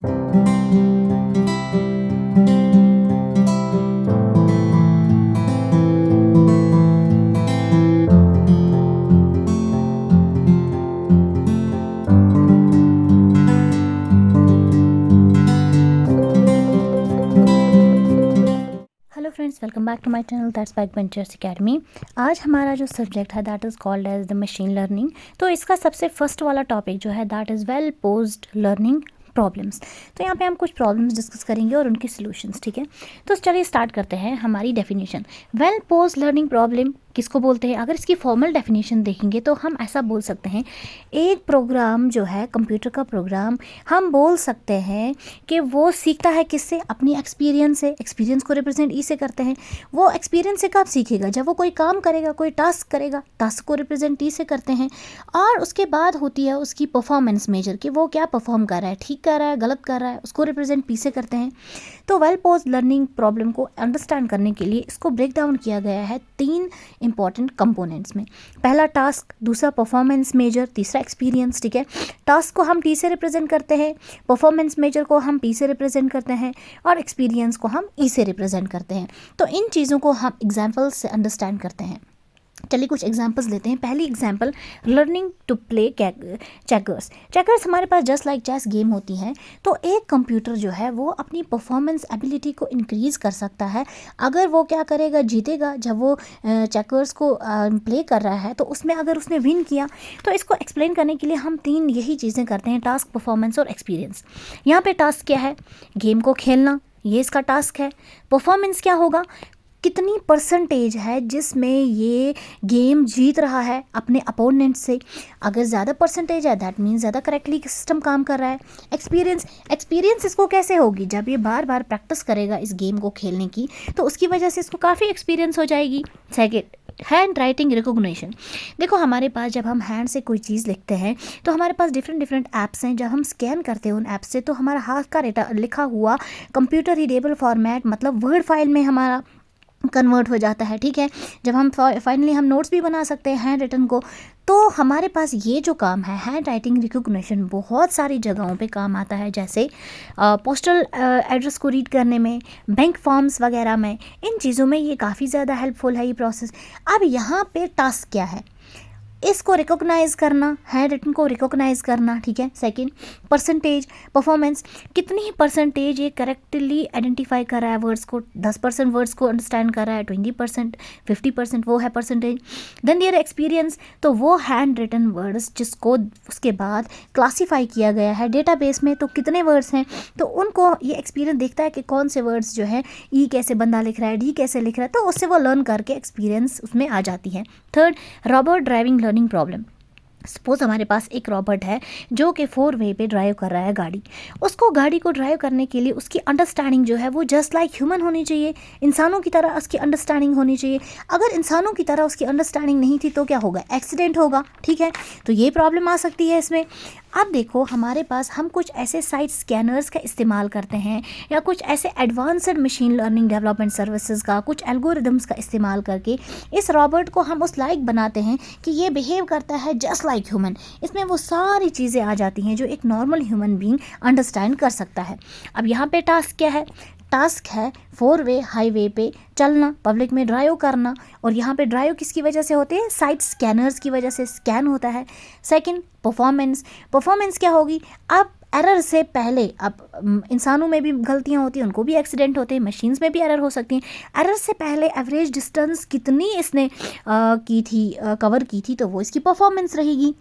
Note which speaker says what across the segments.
Speaker 1: Hello friends, welcome back to my channel that's back ventures academy. आज हमारा जो subject है that is called as the machine learning. तो इसका सबसे फर्स्ट वाला टॉपिक जो है that is well posed learning problems. तो यहाँ पे हम कुछ प्रॉब्लम्स डिस्कस करेंगे और उनके सॉल्यूशंस, ठीक है। तो चलिए स्टार्ट करते हैं हमारी definition. Well posed learning problem किसको बोलते हैं? अगर इसकी फॉर्मल डेफिनेशन देखेंगे तो हम ऐसा बोल सकते हैं, एक प्रोग्राम जो है कंप्यूटर का प्रोग्राम, हम बोल सकते हैं कि वो सीखता है किससे? अपनी एक्सपीरियंस से। एक्सपीरियंस को रिप्रेजेंट ई से करते हैं। वो एक्सपीरियंस से कब सीखेगा? जब वो कोई काम करेगा, कोई टास्क करेगा, टास्क को रिप्रेजेंट ई से करते हैं। और उसके बाद होती है उसकी परफॉर्मेंस मेजर, कि वो क्या परफॉर्म कर रहा है, ठीक कर रहा है, गलत कर रहा है, उसको रिप्रेजेंट पी से करते हैं। तो वेल पोज्ड लर्निंग प्रॉब्लम को अंडरस्टैंड करने के लिए इसको ब्रेक डाउन किया गया है 3 इंपॉर्टेंट कंपोनेंट्स में। पहला टास्क, दूसरा परफॉर्मेंस मेजर, तीसरा एक्सपीरियंस, ठीक है। टास्क को हम टी से रिप्रेजेंट करते हैं, परफॉर्मेंस मेजर को हम पी से रिप्रेजेंट करते हैं और एक्सपीरियंस को हम ई से रिप्रेजेंट करते हैं। तो इन चीज़ों को हम एग्जाम्पल्स से अंडरस्टैंड करते हैं। चलिए कुछ एग्जांपल्स लेते हैं। पहली example, learning to play checkers. Checkers हमारे पास जस्ट लाइक चेस गेम होती हैं। तो एक कंप्यूटर जो है वो अपनी परफॉर्मेंस एबिलिटी को इंक्रीज़ कर सकता है अगर वो क्या करेगा, जीतेगा। जब वो चेकर्स को प्ले कर रहा है तो उसमें अगर उसने विन किया, तो इसको एक्सप्लेन करने के लिए हम 3 यही चीज़ें करते हैं, टास्क, परफॉर्मेंस और एक्सपीरियंस। यहाँ पे टास्क क्या है? गेम को खेलना, ये इसका टास्क है। परफॉर्मेंस क्या होगा? कितनी परसेंटेज है जिसमें ये गेम जीत रहा है अपने अपोनेंट से। अगर ज़्यादा परसेंटेज है दैट मीन्स ज़्यादा करेक्टली सिस्टम काम कर रहा है। एक्सपीरियंस इसको कैसे होगी? जब ये बार बार प्रैक्टिस करेगा इस गेम को खेलने की, तो उसकी वजह से इसको काफ़ी एक्सपीरियंस हो जाएगी। Second, hand writing recognition. देखो हमारे पास जब हम हैंड से कोई चीज़ लिखते हैं तो हमारे पास डिफरेंट ऐप्स हैं। जब हम स्कैन करते हैं उन ऐप्स से तो हमारा हाथ का लिखा हुआ कंप्यूटर रीडेबल फॉर्मेट, मतलब वर्ड फाइल में हमारा कन्वर्ट हो जाता है, ठीक है। जब हम फाइनली हम नोट्स भी बना सकते हैं हैंड रिटन को। तो हमारे पास ये जो काम है हैंड राइटिंग रिकॉग्निशन बहुत सारी जगहों पे काम आता है, जैसे पोस्टल एड्रेस को रीड करने में, बैंक फॉर्म्स वगैरह में। इन चीज़ों में ये काफ़ी ज़्यादा हेल्पफुल है ये प्रोसेस। अब यहाँ पे टास्क क्या है? इसको रिकॉग्नाइज़ करना, हैंड रिटन को रिकॉग्नाइज़ करना, ठीक है। सेकंड, परसेंटेज, परफॉर्मेंस, कितनी परसेंटेज ये करेक्टली आइडेंटिफाई कर रहा है वर्ड्स को। 10% वर्ड्स को अंडरस्टैंड कर रहा है, 20%, 50% वो है परसेंटेज। देन दियर एक्सपीरियंस, तो वो हैंड रिटन वर्ड्स जिसको उसके बाद क्लासीफाई किया गया है डेटाबेस में, तो कितने वर्ड्स हैं, तो उनको ये एक्सपीरियंस देखता है कि कौन से वर्ड्स जो है ई कैसे बंदा लिख रहा है, डी कैसे लिख रहा है, तो उससे वो लर्न करके एक्सपीरियंस उसमें आ जाती है। Third, robot driving learning problem. Suppose हमारे पास एक रॉबर्ट है जो कि 4 वे पे ड्राइव कर रहा है गाड़ी। उसको गाड़ी को ड्राइव करने के लिए उसकी अंडरस्टैंडिंग जो है वो जस्ट लाइक ह्यूमन होनी चाहिए, इंसानों की तरह उसकी अंडरस्टैंडिंग होनी चाहिए। अगर इंसानों की तरह उसकी अंडरस्टैंडिंग नहीं थी तो क्या होगा? एक्सीडेंट होगा, ठीक है। तो ये प्रॉब्लम आ सकती है इसमें। अब देखो हमारे पास हम कुछ ऐसे साइट स्कैनर्स का इस्तेमाल करते हैं या कुछ ऐसे advanced machine learning development services का, कुछ एल्गोरिदम्स का इस्तेमाल करके इस रॉबर्ट को हम उस लाइक बनाते हैं कि ये बिहेव करता है जस्ट लाइक ह्यूमन। इसमें वो सारी चीज़ें आ जाती हैं जो एक नॉर्मल ह्यूमन बीइंग अंडरस्टैंड कर सकता है। अब यहाँ पे टास्क क्या है? टास्क है 4 वे हाईवे पे चलना, पब्लिक में ड्राइव करना। और यहाँ पे ड्राइव किसकी वजह से होते हैं? साइट स्कैनर्स की वजह से स्कैन होता है। सेकंड, परफॉर्मेंस क्या होगी? अब एरर से पहले, अब इंसानों में भी गलतियाँ होती हैं, उनको भी एक्सीडेंट होते हैं, मशीन्स में भी एरर हो सकती हैं। एरर से पहले एवरेज डिस्टेंस कितनी इसने की थी, कवर की थी, तो वो इसकी परफॉर्मेंस रहेगी।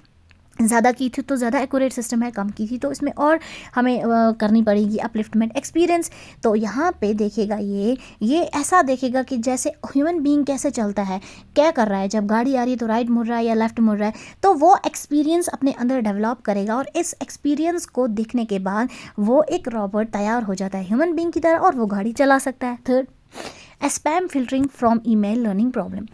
Speaker 1: ज़्यादा की थी तो ज़्यादा एक्यूरेट सिस्टम है, कम की थी तो इसमें और हमें करनी पड़ेगी अपलिफ्टमेंट। एक्सपीरियंस, तो यहाँ पे देखेगा ये ऐसा देखेगा कि जैसे ह्यूमन बीइंग कैसे चलता है, क्या कर रहा है, जब गाड़ी आ रही है तो राइट मुड़ रहा है या लेफ्ट मुड़ रहा है, तो वो एक्सपीरियंस अपने अंदर डेवलप करेगा। और इस एक्सपीरियंस को देखने के बाद वो एक रॉबोट तैयार हो जाता है ह्यूमन बीइंग की तरह और वो गाड़ी चला सकता है। Third, spam filtering from email learning problem.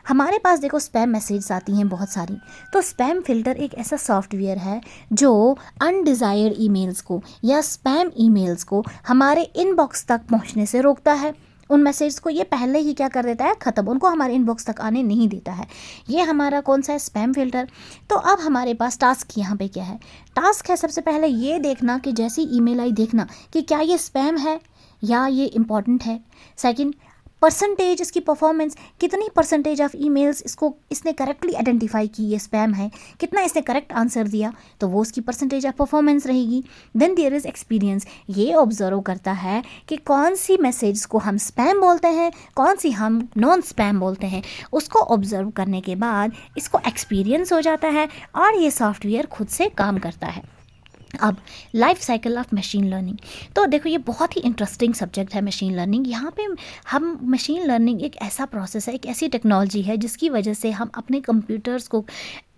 Speaker 1: हमारे पास देखो स्पैम मैसेज आती हैं बहुत सारी। तो स्पैम फिल्टर एक ऐसा सॉफ्टवेयर है जो अनडिज़ायर्ड ईमेल्स को या स्पैम ईमेल्स को हमारे इनबॉक्स तक पहुंचने से रोकता है। उन मैसेज को ये पहले ही क्या कर देता है, ख़त्म, उनको हमारे इनबॉक्स तक आने नहीं देता है। ये हमारा कौन सा है, स्पैम फिल्टर। तो अब हमारे पास टास्क यहाँ पे क्या है, टास्क है सबसे पहले ये देखना कि जैसी ईमेल आई देखना कि क्या ये स्पैम है या ये इम्पॉर्टेंट है। सेकंड, परसेंटेज, इसकी परफॉर्मेंस, कितनी परसेंटेज ऑफ ईमेल्स इसने करेक्टली आइडेंटिफाई की ये स्पैम है, कितना इसने करेक्ट आंसर दिया, तो वो उसकी परसेंटेज ऑफ परफॉर्मेंस रहेगी। देन देयर इज़ एक्सपीरियंस, ये ऑब्जर्व करता है कि कौन सी मैसेज को हम स्पैम बोलते हैं, कौन सी हम नॉन स्पैम बोलते हैं। उसको ऑब्जर्व करने के बाद इसको एक्सपीरियंस हो जाता है और ये सॉफ्टवेयर खुद से काम करता है। अब life cycle of machine learning, तो देखो ये बहुत ही इंटरेस्टिंग सब्जेक्ट है मशीन लर्निंग। यहाँ पे हम मशीन लर्निंग एक ऐसा प्रोसेस है, एक ऐसी टेक्नोलॉजी है जिसकी वजह से हम अपने कंप्यूटर्स को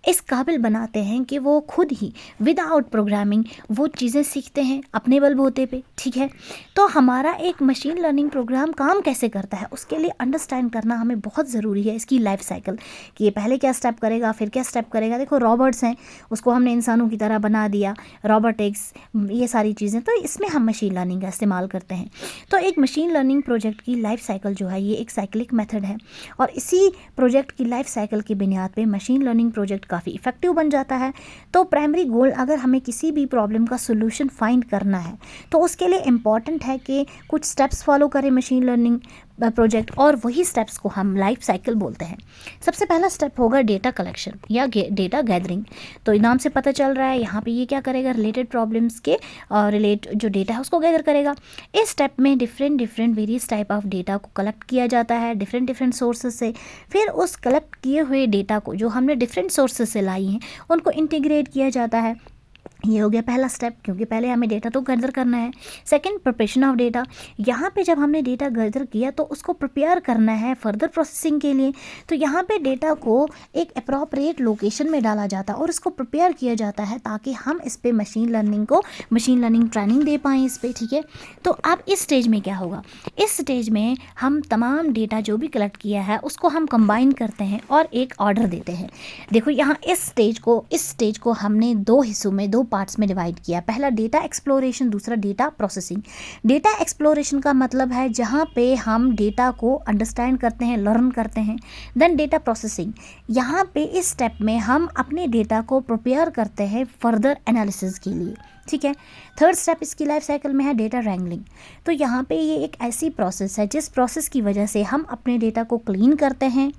Speaker 1: इस काबिल बनाते हैं कि वो खुद ही विदाउट प्रोग्रामिंग वो चीज़ें सीखते हैं अपने बलबूते पे, ठीक है। तो हमारा एक मशीन लर्निंग प्रोग्राम काम कैसे करता है उसके लिए अंडरस्टैंड करना हमें बहुत ज़रूरी है, इसकी लाइफ साइकिल, कि ये पहले क्या स्टेप करेगा फिर क्या स्टेप करेगा। देखो रॉबर्ट्स हैं, उसको हमने इंसानों की तरह बना दिया, रोबोटिक्स, ये सारी चीज़ें, तो इसमें हम मशीन लर्निंग का इस्तेमाल करते हैं। तो एक मशीन लर्निंग प्रोजेक्ट की लाइफ साइकिल जो है ये एक साइक्लिक मेथड है और इसी प्रोजेक्ट की लाइफ साइकिल की बुनियाद पे मशीन लर्निंग प्रोजेक्ट काफ़ी इफेक्टिव बन जाता है। तो प्राइमरी गोल, अगर हमें किसी भी प्रॉब्लम का सोल्यूशन फाइंड करना है तो उसके लिए इम्पॉर्टेंट है कि कुछ स्टेप्स फॉलो करें मशीन लर्निंग प्रोजेक्ट, और वही स्टेप्स को हम लाइफ साइकिल बोलते हैं। सबसे पहला स्टेप होगा डेटा कलेक्शन या डेटा गैदरिंग। तो नाम से पता चल रहा है यहाँ पे ये क्या करेगा, रिलेटेड प्रॉब्लम्स के रिलेट जो डेटा है उसको गैदर करेगा। इस स्टेप में different various type of data को कलेक्ट किया जाता है डिफरेंट सोर्सेज से। फिर उस कलेक्ट किए हुए डेटा को जो हमने डिफरेंट सोर्सेज से लाई हैं उनको इंटीग्रेट किया जाता है। ये हो गया पहला स्टेप, क्योंकि पहले हमें डेटा तो गैदर करना है। Second, preparation of data. यहाँ पे जब हमने डेटा गैदर किया तो उसको प्रिपेयर करना है फर्दर प्रोसेसिंग के लिए। तो यहाँ पे डेटा को एक अप्रोप्रिएट लोकेशन में डाला जाता है और इसको प्रिपेयर किया जाता है ताकि हम इस पे मशीन लर्निंग ट्रेनिंग दे पाएँ इस पर, ठीक है। तो अब इस स्टेज में क्या होगा, इस स्टेज में हम तमाम डेटा जो भी कलेक्ट किया है उसको हम कंबाइन करते हैं और एक ऑर्डर देते हैं। देखो यहाँ इस स्टेज को हमने दो हिस्सों में, दो पार्ट्स में डिवाइड किया। पहला डेटा एक्सप्लोरेशन, दूसरा डेटा प्रोसेसिंग। डेटा एक्सप्लोरेशन का मतलब है जहाँ पे हम डेटा को अंडरस्टैंड करते हैं, लर्न करते हैं। देन डेटा प्रोसेसिंग, यहाँ पे इस स्टेप में हम अपने डेटा को प्रिपेयर करते हैं फर्दर एनालिसिस के लिए, ठीक है। थर्ड स्टेप इसकी लाइफ साइकिल में है डेटा रैंगलिंग। तो यहाँ पे ये एक ऐसी प्रोसेस है जिस प्रोसेस की वजह से हम अपने डेटा को क्लीन करते हैं,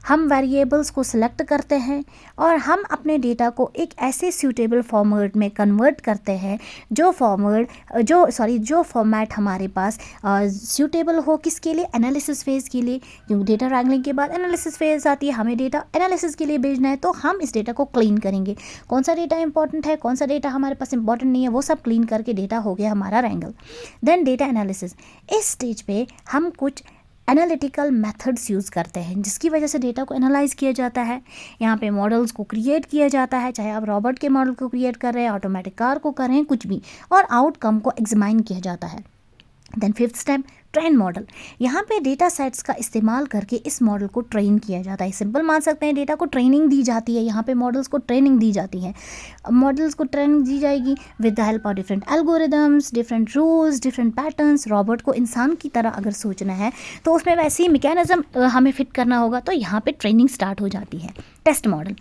Speaker 1: हम वेरिएबल्स को सिलेक्ट करते हैं और हम अपने डेटा को एक ऐसे सूटेबल फॉर्मेट में कन्वर्ट करते हैं जो फॉर्मेट हमारे पास सूटेबल हो, किसके लिए, एनालिसिस फेज़ के लिए। क्योंकि डेटा रैंगलिंग के बाद एनालिसिस फेज़ आती है, हमें डेटा एनालिसिस के लिए भेजना है, तो हम इस डेटा को क्लीन करेंगे। कौन सा डेटा इंपॉर्टेंट है, कौन सा डेटा हमारे पास इंपॉर्टेंट नहीं है, वो सब क्लीन करके डेटा हो गया हमारा रैंगल। देन डेटा एनालिसिस, इस स्टेज पे हम कुछ एनालिटिकल मेथड्स यूज़ करते हैं जिसकी वजह से डेटा को एनालाइज किया जाता है। यहाँ पे मॉडल्स को क्रिएट किया जाता है, चाहे आप रॉबोट के मॉडल को क्रिएट कर रहे हैं, ऑटोमेटिक कार को कर रहे हैं, कुछ भी, और आउटकम को एग्जामाइन किया जाता है। Then fifth step, train model. यहाँ पे डेटा सेट्स का इस्तेमाल करके इस मॉडल को ट्रेन किया जाता है। सिंपल मान सकते हैं, डेटा को ट्रेनिंग दी जाती है, यहाँ पे मॉडल्स को ट्रेनिंग दी जाती है। मॉडल्स को ट्रेनिंग दी जाएगी with the help of different algorithms, different rules, different patterns. Robot को इंसान की तरह अगर सोचना है तो उसमें वैसी मैकेनिज्म हमें फिट करना होगा, तो यहाँ पे ट्रेनिंग स्टार्ट हो जाती है। टेस्ट मॉडल,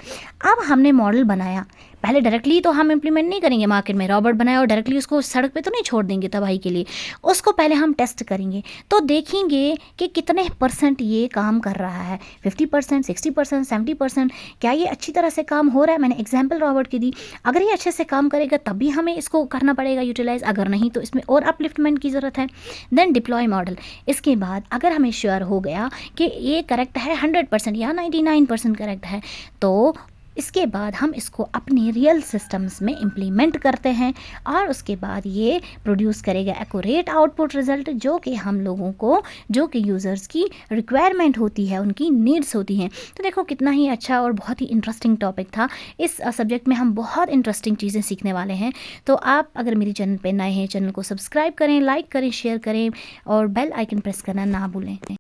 Speaker 1: अब हमने मॉडल बनाया, पहले डायरेक्टली तो हम इम्प्लीमेंट नहीं करेंगे मार्केट में, रॉबोट बनाया और डायरेक्टली उसको सड़क पे तो नहीं छोड़ देंगे तबाही के लिए, उसको पहले हम टेस्ट करेंगे। तो देखेंगे कि कितने % ये काम कर रहा है, 50%, 60%, 70%, क्या ये अच्छी तरह से काम हो रहा है। मैंने एग्जाम्पल रॉबोट की दी, अगर ये अच्छे से काम करेगा तभी हमें इसको करना पड़ेगा यूटिलाइज, अगर नहीं तो इसमें और अपलिफ्टमेंट की ज़रूरत है। देन डिप्लॉय मॉडल, इसके बाद अगर हमें श्योर हो गया कि ये करेक्ट है 100% या 99% करेक्ट है, तो इसके बाद हम इसको अपने रियल सिस्टम्स में इम्प्लीमेंट करते हैं और उसके बाद ये प्रोड्यूस करेगा एक्यूरेट आउटपुट रिजल्ट, जो कि हम लोगों को, जो कि यूज़र्स की रिक्वायरमेंट होती है, उनकी नीड्स होती हैं। तो देखो कितना ही अच्छा और बहुत ही इंटरेस्टिंग टॉपिक था। इस सब्जेक्ट में हम बहुत इंटरेस्टिंग चीज़ें सीखने वाले हैं। तो आप अगर मेरे चैनल पर नए हैं, चैनल को सब्सक्राइब करें, लाइक करें, शेयर करें और बेल आइकन प्रेस करना ना भूलें।